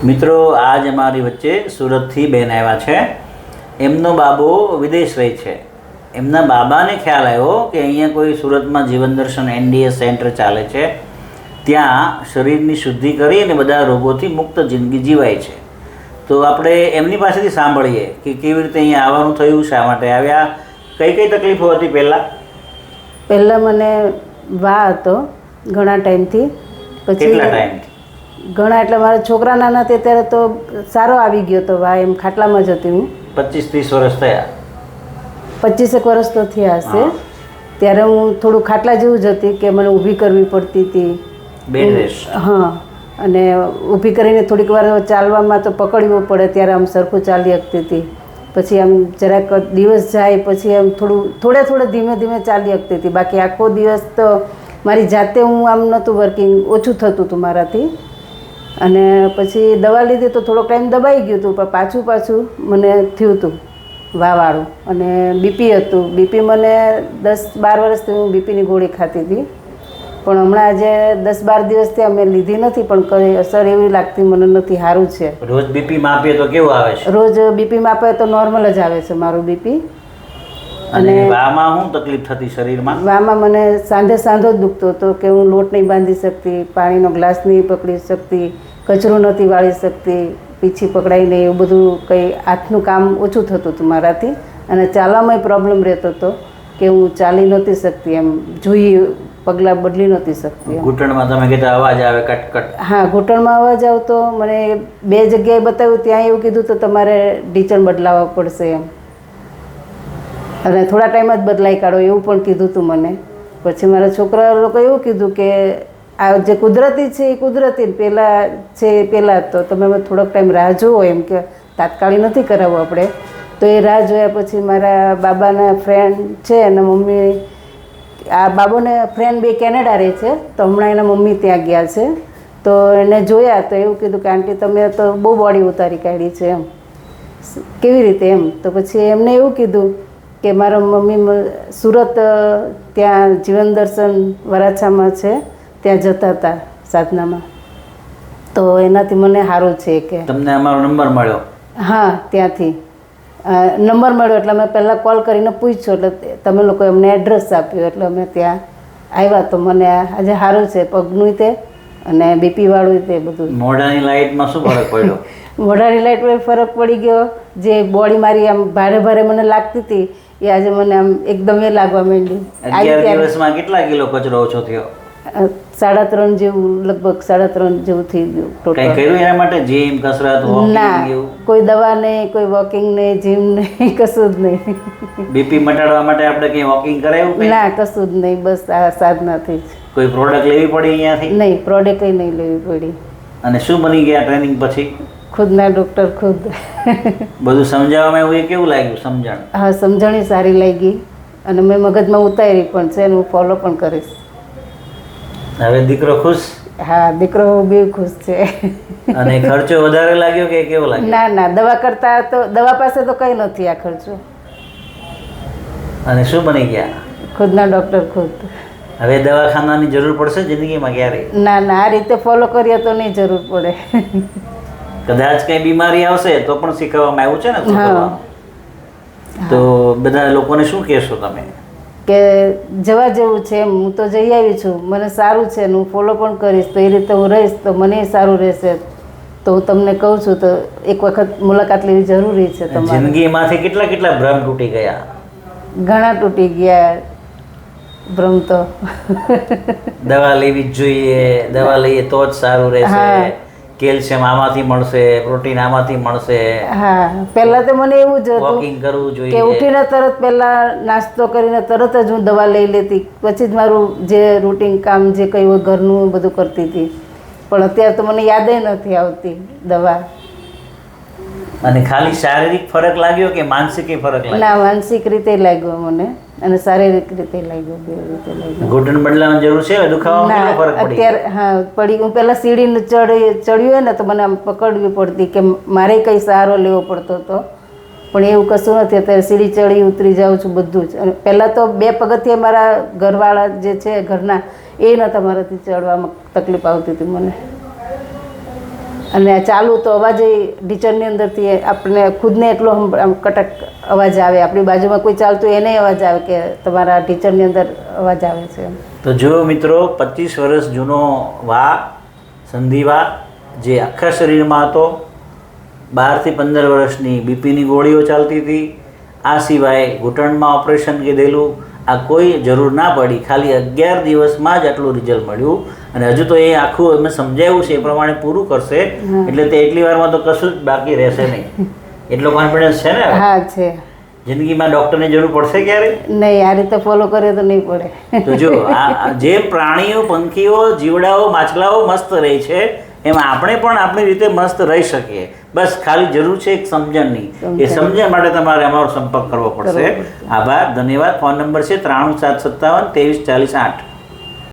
મિત્રો આજ અમારી વચ્ચે સુરતથી બેન આવ્યા છે. એમનો બાબો વિદેશ રહે છે. એમના બાબાને ખ્યાલ આવ્યો કે અહીંયા કોઈ સુરતમાં જીવન દર્શન NDS સેન્ટર ચાલે છે, ત્યાં શરીરની શુદ્ધિ કરી અને બધા રોગોથી મુક્ત જિંદગી જીવાય છે. તો આપણે એમની પાસેથી સાંભળીએ કે કેવી રીતે અહીંયા આવવાનું થયું, શા માટે આવ્યા, કઈ કઈ તકલીફો હતી. પહેલાં મને વા હતો ઘણા ટાઈમથી. પછી કેટલા ટાઈમથી? ઘણા એટલે મારા છોકરા નાના હતા ત્યારે તો સારો આવી ગયો હતો વા. એમ ખાટલામાં જ હતી હું. 25-30 વર્ષ થયા? 25 વર્ષ તો થયા હશે. ત્યારે હું થોડું ખાટલા જેવું જ હતી કે મને ઊભી કરવી પડતી હતી. Bed rest? હા. અને ઊભી કરીને થોડીક વાર ચાલવામાં તો પકડવું પડે, ત્યારે આમ સરખું ચાલી શકતી હતી. પછી આમ જરાક દિવસ જાય પછી આમ થોડે ધીમે ધીમે ચાલી શકતી હતી. બાકી આખો દિવસ તો મારી જાતે હું આમ નહોતું વર્કિંગ, ઓછું થતું હતું મારાથી. અને પછી દવા લીધી તો થોડોક ટાઈમ દબાઈ ગયું હતું, પણ પાછું મને થયું હતું વાવાળું. અને બીપી હતું. બીપી મને 10-12 વર્ષથી હું બીપીની ગોળી ખાતી હતી, પણ હમણાં આજે 10-12 દિવસથી અમે લીધી નથી, પણ કંઈ અસર એવી લાગતી મને નથી. સારું છે. રોજ બીપી માપીએ તો કેવું આવે છે? રોજ બીપી માપે તો નોર્મલ જ આવે છે મારું બીપી. અને વામાં શું તકલીફ થતી શરીરમાં? વામાં મને સાંધો જ દુખતો હતો કે હું લોટ નહીં બાંધી શકતી, પાણીનો ગ્લાસ નહીં પકડી શકતી, કચરો નથી વાળી શકતી, પીછી પકડાઈ નહીં, એવું બધું કંઈ હાથનું કામ ઓછું થતું હતું મારાથી. અને ચાલવામાં પ્રોબ્લેમ રહેતો હતો કે હું ચાલી નહોતી શકતી, એમ જોઈએ પગલાં બદલી નહોતી શકતી. ઘૂંટણમાં તમે કીધા અવાજ આવે કટકટ? હા, ઘૂંટણમાં અવાજ આવતો. મને 2 જગ્યાએ બતાવ્યું, ત્યાં એવું કીધું તો તમારે ઢીંચણ બદલાવવા પડશે એમ, અને થોડા ટાઈમ જ બદલાઈ કાઢો એવું પણ કીધું હતું મને. પછી મારા છોકરા લોકો એવું કીધું કે આ જે કુદરતી છે એ કુદરતી પહેલાં છે એ પહેલાં, તો તમે થોડોક ટાઈમ રાહ જુઓ, એમ કે તાત્કાલિક નથી કરાવવું આપણે. તો એ રાહ જોયા પછી મારા બાબાના ફ્રેન્ડ છે અને મમ્મી, આ બાબોને ફ્રેન્ડ 2 કેનેડા રહે છે, તો હમણાં એના મમ્મી ત્યાં ગયા છે. તો એને જોયા તો એવું કીધું કે આંટી તમે તો બહુ બોડી ઉતારી કાઢી છે એમ. કેવી રીતે એમ? તો પછી એમને એવું કીધું કે મારા મમ્મી સુરત ત્યાં જીવન દર્શન વરાછામાં છે, ત્યાં જતા હતા સાધનામાં, તો એનાથી મને સારું છે કે. તમને અમારો નંબર મળ્યો? હા, ત્યાંથી નંબર મળ્યો એટલે મેં પહેલાં કોલ કરીને પૂછ્યું, એટલે તમે લોકો અમને એડ્રેસ આપ્યું, એટલે અમે ત્યાં આવ્યા. તો મને આજે સારું છે, પગનું તે અને બીપી વાળું તે બધું. મોઢાની લાઇટમાં શું ફરક પડ્યો? મોઢાની લાઇટમાં ફરક પડી ગયો. જે બોડી મારી આમ ભારે મને લાગતી હતી એ આજે મને આમ એકદમ એ લાગવા માંડી. 11 દિવસમાં કેટલા કિલો કચરો ઓછો થયો? 3.5 જેવું, લગભગ 3.5 જેવું થઈ ગયું. કઈ કર્યું એના માટે? જીમ, કસરત, વોકિંગ એવું? કોઈ દવા નહીં, કોઈ વોકિંગ નહીં, જીમ નહીં, કશું જ નહીં. બીપી મટાડવા માટે આપણે કઈ વોકિંગ કરાયું? ના, કશું જ નહીં, બસ આ સાધનાથી જ. કોઈ પ્રોડક્ટ લેવી પડી અહીંયાથી? નહીં, પ્રોડક્ટ નહીં લેવી પડી. અને શું બની ગયા ટ્રેનિંગ પછી? ખુદના ડૉક્ટર ખુદ. બધું સમજાવવામાં એવું કેવું લાગ્યું? સમજણ? હા, સમજણી સારી લાગી અને મેં મગજમાં ઉતારી પણ છે અને હું ફોલો પણ કરીશ. હવે દીકરો ખુશ? હા, દીકરો બી ખુશ છે. અને ખર્ચો વધારે લાગ્યો કે કેવો લાગ્યો? ના, દવા કરતા તો દવા પાસે તો કંઈ નથી આ ખર્ચો. અને શું બની ગયા? ખુદના ડૉક્ટર ખુદ. હવે દવાખાનાની જરૂર પડશે જિંદગીમાં ક્યારે? ના, આ રીતે ફોલો કરીએ તો નહીં જરૂર પડે. કદાચ કઈ બીમારી આવશે તો પણ શીખવવામાં આવ્યું છે ને. હા. તો બધા લોકોને શું કહેશો તમે? કે જવા જેવું છે એમ. હું તો જઈ આવી છું, મને સારું છે ને હું ફોલો પણ કરીશ, તો એ રીતે હું રહીશ તો મને સારું રહેશે. તો હું તમને કહું છું તો એક વખત મુલાકાત લેવી જરૂરી છે તમારી. જિંદગીમાંથી કેટલા ભ્રમ તૂટી ગયા? ઘણા તૂટી ગયા ભ્રમ તો. દવા લેવી જ જોઈએ, દવા લઈએ તો જ સારું રહેશે, કેલ્શિયમ આમાંથી મળશે, પ્રોટીન આમાંથી મળશે. હા, પહેલાં તો મને એવું જ હતું વોકિંગ કરવું જોઈએ કે ઉઠીને તરત પહેલાં નાસ્તો કરીને તરત જ હું દવા લઈ લેતી, પછી જ મારું જે રૂટીન કામ જે કંઈ હોય ઘરનું બધું કરતી હતી. પણ અત્યારે તો મને યાદ નથી આવતી દવા. અને ખાલી શારીરિક ફરક લાગ્યો કે માનસિક ફરક લાગ્યો? ના, માનસિક રીતે લાગ્યો મને અને શારીરિક રીતે લાગ્યો, બે રીતે લાગ્યો. ઘૂંટણ બદલાવાની જરૂર છે? દુખાવામાં કેટલો ફરક પડી? અત્યારે હા પડી. હું પહેલાં સીડીને ચડ્યું હોય ને તો મને આમ પકડવી પડતી કે મારે કંઈ સહારો લેવો પડતો હતો, પણ એવું કશું નથી. અત્યારે સીડી ચડી ઉતરી જાઉં છું બધું જ. અને પહેલાં તો 2 પગથિયે મારા ઘરવાળા જે છે ઘરના એ નહોતા મારાથી ચડવામાં તકલીફ આવતી હતી મને. અને ચાલુ તો અવાજ ટીચરની અંદરથી આપણને ખુદને એટલો આમ કટક અવાજ આવે, આપણી બાજુમાં કોઈ ચાલતું એને અવાજ આવે કે તમારા ટીચરની અંદર અવાજ આવે છે એમ. તો જો મિત્રો 25 વર્ષ જૂનો વા સંધિવા જે આખા શરીરમાં હતો, 12 થી 15 વર્ષની બીપીની ગોળીઓ ચાલતી હતી, આ સિવાય ઘૂંટણમાં ઓપરેશન કીધેલું, આ કોઈ જરૂર ના પડી, ખાલી 11 દિવસમાં જ આટલું રિઝલ્ટ મળ્યું. અને હજુ તો એ આખું અમે સમજાવ્યું છે એ પ્રમાણે પૂરું કરશે, એટલે તે એટલી વારમાં તો કશું જ બાકી રહેશે નહીં. એટલો કોન્ફિડન્સ છે ને? હા છે. જિંદગીમાં ડૉક્ટરની જરૂર પડશે ક્યારે? નહીં, આ રીતે ફોલો કરે તો નહીં પડે. તો જો આ જે પ્રાણીઓ, પંખીઓ, જીવડાઓ, માછલાઓ મસ્ત રહે છે, એમાં આપણે પણ આપણી રીતે મસ્ત રહી શકીએ. બસ ખાલી જરૂર છે એક સમજણની. એ સમજણ માટે તમારે અમારો સંપર્ક કરવો પડશે. આભાર, ધન્યવાદ. ફોન નંબર છે 93 757 23 40 8.